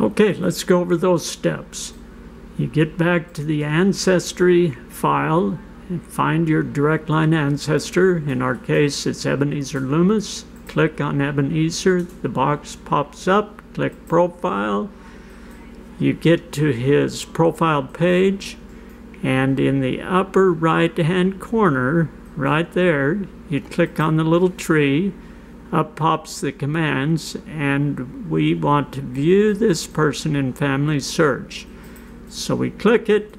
Okay, let's go over those steps. You get back to the ancestry file and find your direct line ancestor. In our case, it's Ebenezer Loomis. Click on Ebenezer. The box pops up. Click Profile. You get to his profile page, and in the upper right-hand corner, right there, you click on the little tree. Up pops the commands, and we want to view this person in Family Search. So we click it,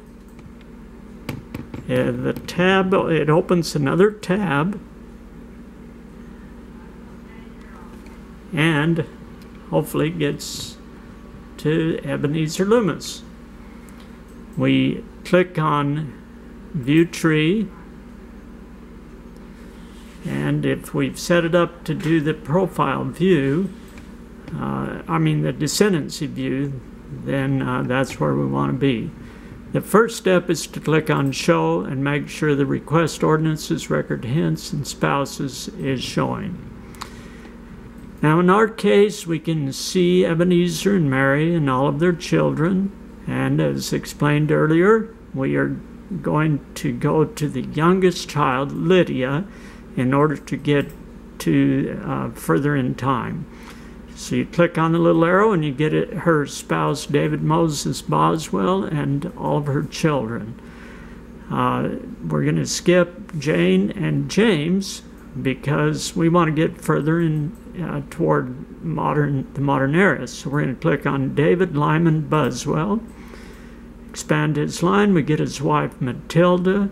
and the tab, it opens another tab, and hopefully gets to Ebenezer Loomis. We click on View Tree, and if we've set it up to do the profile view, the descendancy view, then that's where we want to be. The first step is to click on Show and make sure the Request Ordinances, Record Hints, and Spouses is showing. Now in our case, we can see Ebenezer and Mary and all of their children, and as explained earlier, we are going to go to the youngest child, Lydia, in order to get to further in time. So you click on the little arrow and you get her spouse, David Moses Boswell, and all of her children. We're going to skip Jane and James because we want to get further in toward the modern era. So we're going to click on David Lyman Boswell. Expand his line, we get his wife Matilda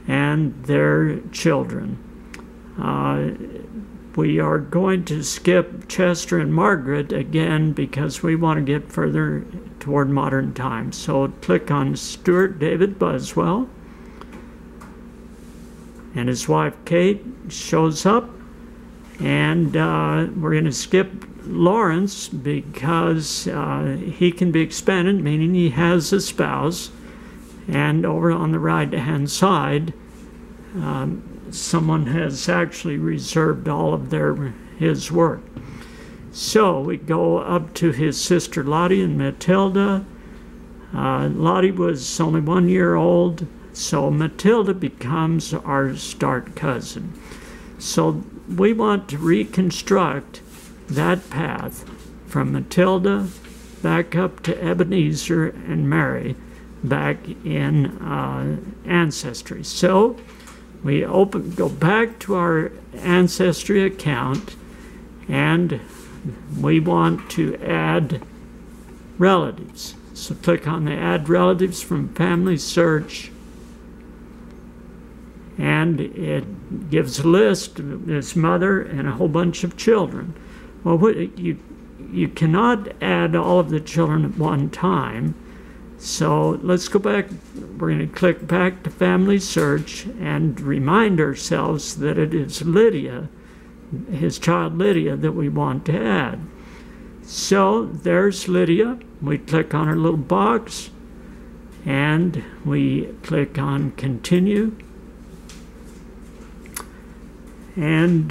and their children. We are going to skip Chester and Margaret again because we want to get further toward modern times. So click on Stuart David Boswell, and his wife Kate shows up, and we're going to skip Lawrence because he can be expanded, meaning he has a spouse, and over on the right-hand side, someone has actually reserved all of his work. So we go up to his sister Lottie and Matilda. Lottie was only 1 year old, so Matilda becomes our start cousin. So we want to reconstruct that path from Matilda back up to Ebenezer and Mary back in Ancestry. So we go back to our Ancestry account, and we want to add relatives. So click on the Add Relatives from Family Search, and it gives a list of his mother and a whole bunch of children. Well, you cannot add all of the children at one time. So let's go back. We're going to click back to Family Search and remind ourselves that it is Lydia, his child Lydia, that we want to add. So there's Lydia. We click on her little box and we click on Continue. And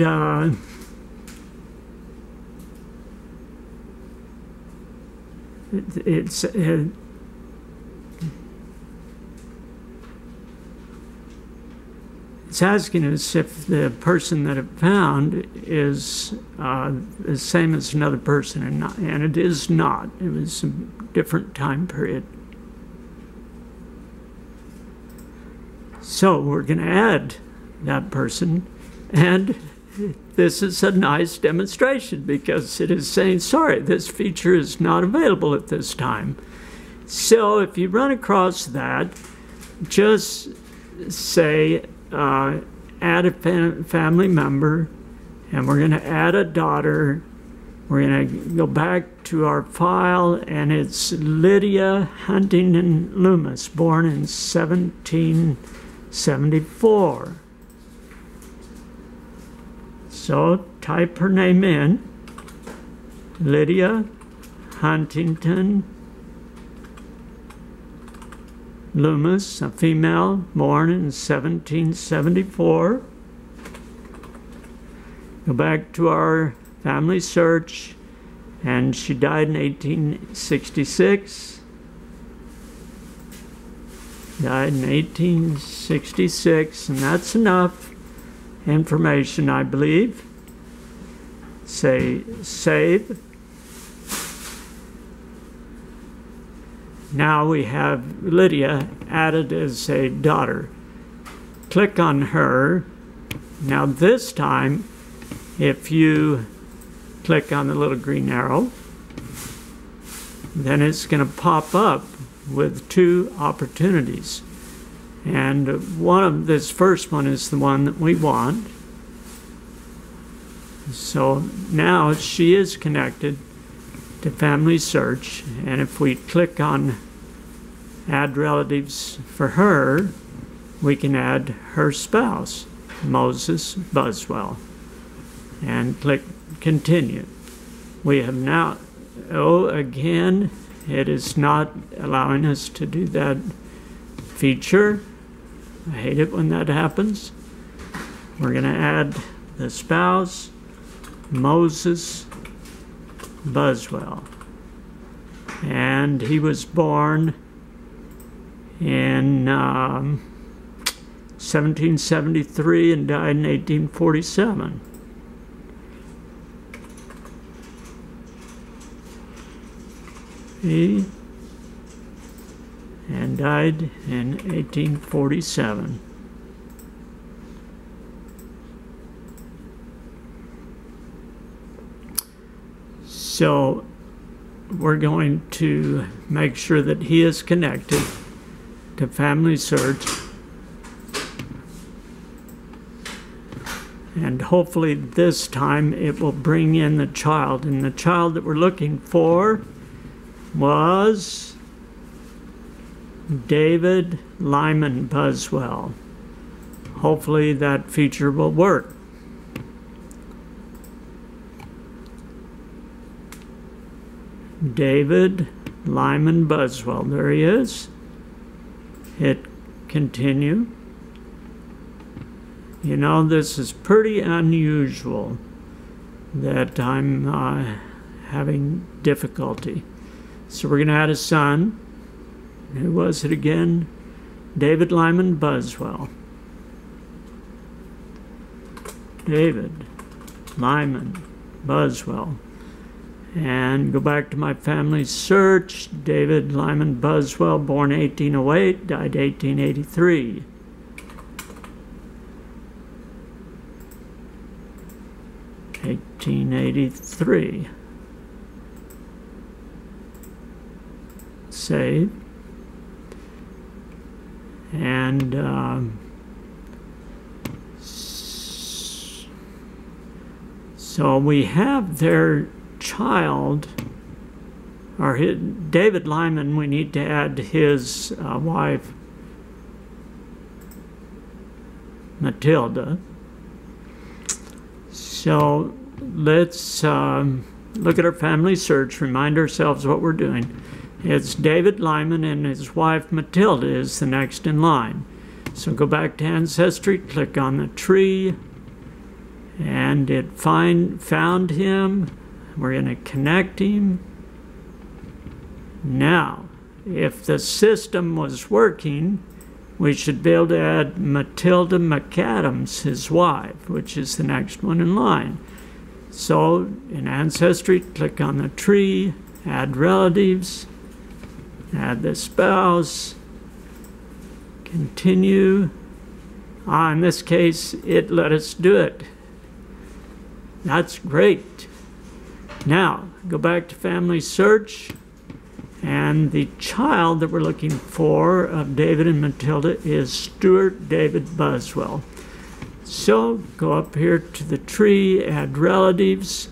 it's asking us if the person that it found is the same as another person, and it is not. It was a different time period. So we're going to add that person, and this is a nice demonstration because it is saying, sorry, this feature is not available at this time. So if you run across that, just say, add a family member, and we're going to add a daughter. We're going to go back to our file, and it's Lydia Huntington Loomis, born in 1774. So type her name in, Lydia Huntington Loomis, a female, born in 1774. Go back to our Family Search, and she died in 1866. Died in 1866, and that's enough information, I believe. Say save. Now we have Lydia added as a daughter. Click on her. Now this time, if you click on the little green arrow, then it's going to pop up with two opportunities. And this first one is the one that we want. So now she is connected to Family Search, and if we click on Add Relatives for her, we can add her spouse, Moses Buswell, and click Continue. We have now, again, it is not allowing us to do that feature. I hate it when that happens. We're going to add the spouse, Moses Buswell. And he was born in 1773 and died in 1847. And died in 1847. So we're going to make sure that he is connected to Family Search, and hopefully this time it will bring in the child, and the child that we're looking for was David Lyman Buswell. Hopefully that feature will work. David Lyman Buswell, there he is. Hit continue. You know, this is pretty unusual that I'm having difficulty. So we're going to add a son. Who was it again? David Lyman Buswell. David Lyman Buswell. And go back to my Family Search. David Lyman Buswell, born 1808, died 1883. Save. And so we have their child, or David Lyman. We need to add his wife, Matilda. So let's look at our Family Search, remind ourselves what we're doing. It's David Lyman, and his wife Matilda is the next in line. So go back to Ancestry, click on the tree, and it found him. We're going to connect him. Now, if the system was working, we should be able to add Matilda McAdams, his wife, which is the next one in line. So in Ancestry, click on the tree, add relatives, add the spouse, continue. In this case, it let us do it. That's great. Now, go back to Family Search, and the child that we're looking for of David and Matilda is Stuart David Buswell. So go up here to the tree, add relatives,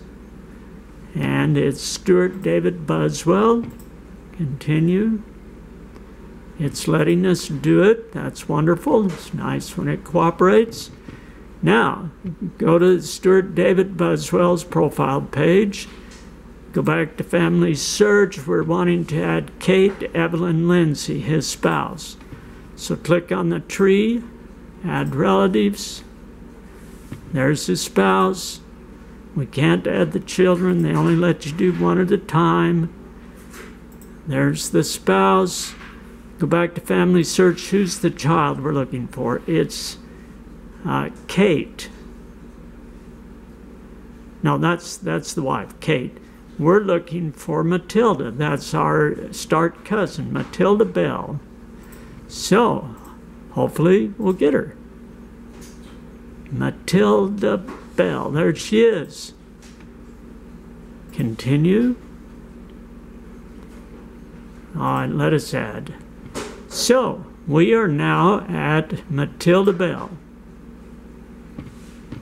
and it's Stuart David Buswell. Continue. It's letting us do it. That's wonderful. It's nice when it cooperates. Now, go to Stuart David Buswell's profile page. Go back to Family Search. We're wanting to add Kate Evelyn Lindsay, his spouse. So click on the tree, add relatives. There's his spouse. We can't add the children. They only let you do one at a time. There's the spouse. Go back to family search. Who's the child we're looking for? It's Kate. No, that's the wife, Kate. We're looking for Matilda. That's our start cousin, Matilda Bell. So, hopefully we'll get her. Matilda Bell. There she is. Continue. And let us add. So, we are now at Matilda Bell.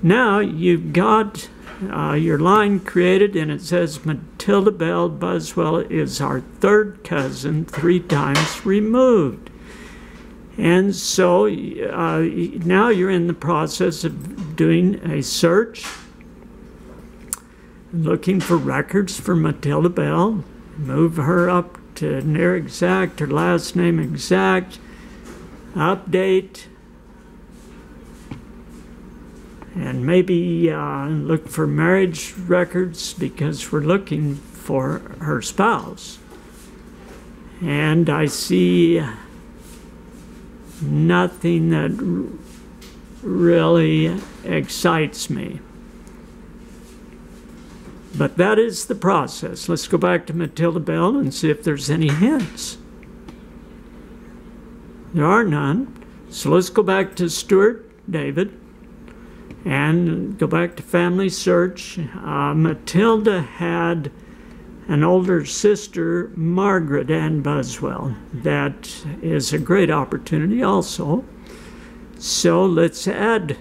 Now you've got your line created, and it says Matilda Bell Buswell is our third cousin 3 times removed. And so now you're in the process of doing a search, looking for records for Matilda Bell. Move her up to near exact, her last name exact, update, and maybe look for marriage records because we're looking for her spouse. And I see nothing that really excites me. But that is the process. Let's go back to Matilda Bell and see if there's any hints. There are none. So let's go back to Stuart David and go back to family search. Matilda had an older sister, Margaret Ann Buswell. That is a great opportunity also. So let's add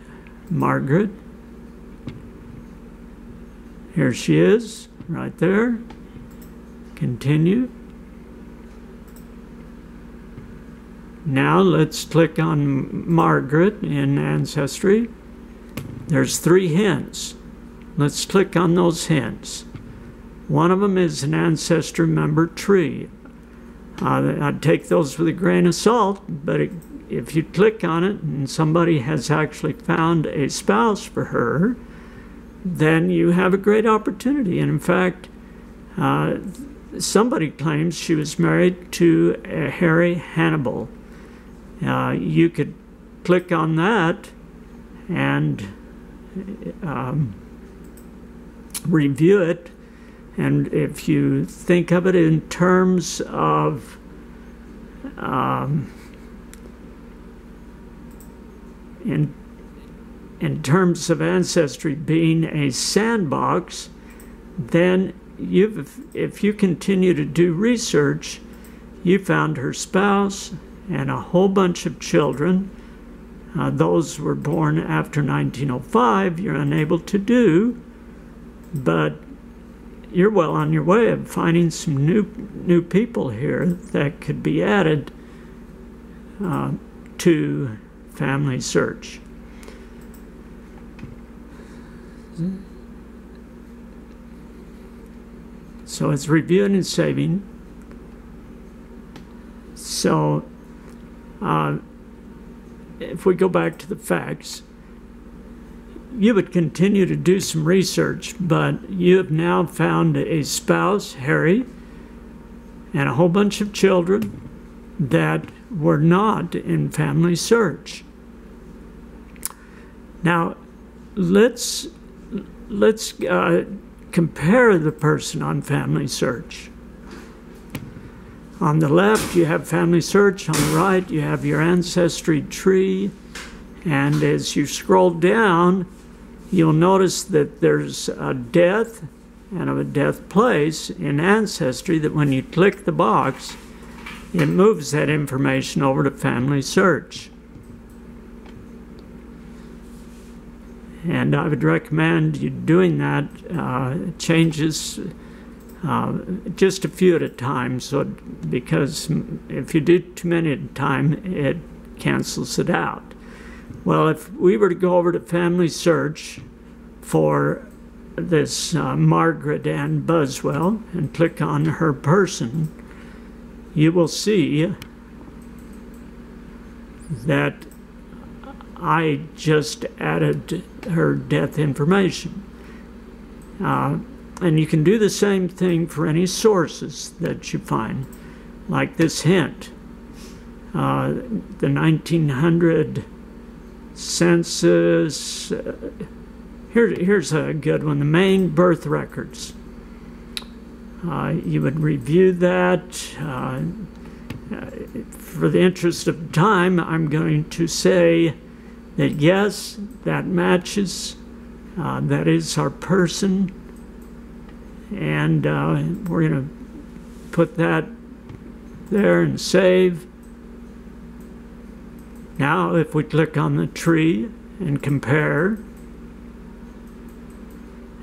Margaret. Here she is, right there. Continue. Now let's click on Margaret in Ancestry. There's 3 hints. Let's click on those hints. One of them is an ancestor member tree. I'd take those with a grain of salt, but if you click on it and somebody has actually found a spouse for her, then you have a great opportunity. And in fact, somebody claims she was married to Harry Hannibal. You could click on that and review it. And if you think of it in terms of in terms of Ancestry being a sandbox, then if you continue to do research, you found her spouse and a whole bunch of children. Those were born after 1905, you're unable to do, but you're well on your way of finding some new people here that could be added to family search. So it's reviewing and saving. So if we go back to the facts, you would continue to do some research, but you have now found a spouse, Harry, and a whole bunch of children that were not in family search. Now, let's compare the person on family search. On the left, you have family search. On the right, you have your ancestry tree. And as you scroll down, you'll notice that there's a death and a death place in Ancestry that when you click the box, it moves that information over to family search. And I would recommend you doing that. Changes just a few at a time, because if you do too many at a time, it cancels it out. Well, if we were to go over to family search for this Margaret Ann Buswell and click on her person, you will see that I just added her death information. And you can do the same thing for any sources that you find, like this hint. The 1900 census. Here's a good one, the Maine birth records. You would review that. For the interest of time, I'm going to say that yes, that matches. That is our person. And we're going to put that there and save. Now, if we click on the tree and compare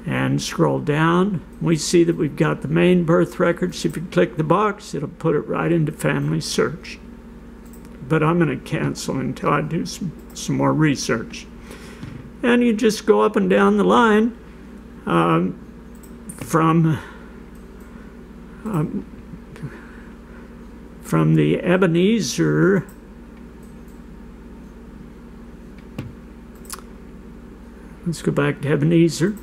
and scroll down, we see that we've got the Maine birth records. If you click the box, it'll put it right into Family Search. But I'm going to cancel until I do some more research. And you just go up and down the line from the Ebenezer. Let's go back to Ebenezer.